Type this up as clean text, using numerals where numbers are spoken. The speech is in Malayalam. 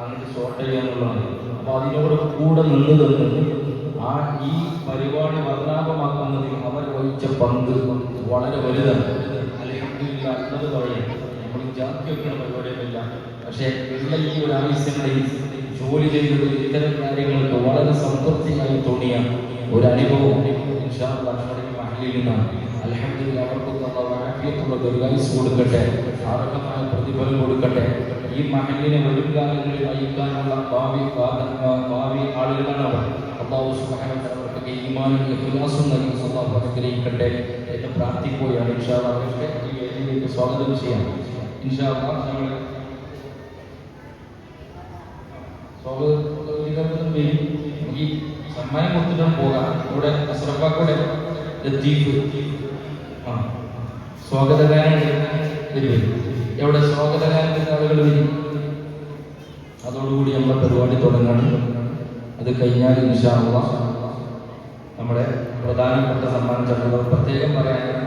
അങ്ങോട്ട് ഷോർട്ട് ചെയ്യാന്നുള്ളതാണ്. അപ്പോൾ അതിനോട് കൂടെ നിന്ന് ഈ പരിപാടി വർണ്ണാഭമാക്കുന്നതിൽ അവർ വഹിച്ച പങ്ക് വളരെ വലുതാണ്. അല്ലെങ്കിൽ അന്നത് പറയാം, നമ്മൾ ജാതി വെക്കുന്ന പരിപാടിയൊന്നുമില്ല. പക്ഷേ ഉള്ള ഈ ഒരു ആവശ്യങ്ങളിൽ ജോലി ചെയ്തത് ഇത്തരം കാര്യങ്ങൾക്ക് വളരെ സംതൃപ്തിയായി തോന്നിയ ഒരു അനുഭവം മഹലിൽ നിന്നാണ്. അൽഹംദുലില്ലാഹ് അവർക്കൊക്കെ ആഫിയത്തുള്ള ദീർഘായുസ്സ് കൊടുക്കട്ടെ, അർഹമായ പ്രതിഫലം കൊടുക്കട്ടെ. ഈ മഹലിനെ വരും കാലങ്ങളിൽ നയിക്കാനുള്ള ഭാവി ആളുകളാണ് അവർ. അല്ലാഹു സുബ്ഹാനഹു വ തആല അവർക്ക് ഈമാനും ഇഖ്ലാസും നൽകി അല്ലാഹു അനുഗ്രഹിക്കട്ടെ എന്ന് പ്രാർത്ഥിക്കുകയാണ്. ഇൻഷാ അല്ലാഹ് അവർക്ക് ഈ വേദിയിലേക്ക് സ്വാഗതം ചെയ്യാം. ഇൻഷാ അല്ലാഹ് നമ്മൾ സ്വാഗതം ഈ സമ്മാനം കൊടുത്തിട്ടും പോകാം. ഇവിടെ അസ്രഫാക്കൂടെ ലത്തീഫ് സ്വാഗതഗാനം വരും. എവിടെ സ്വാഗതഗാനത്തിൻ്റെ ആളുകൾ വരും. അതോടുകൂടി നമ്മുടെ പരിപാടി തുടങ്ങാണ്. അത് കഴിഞ്ഞാൽ ഇൻഷാ അല്ലാഹ് നമ്മുടെ പ്രധാനപ്പെട്ട സമ്മാന ചടങ്ങുകൾ പ്രത്യേകം പറയാൻ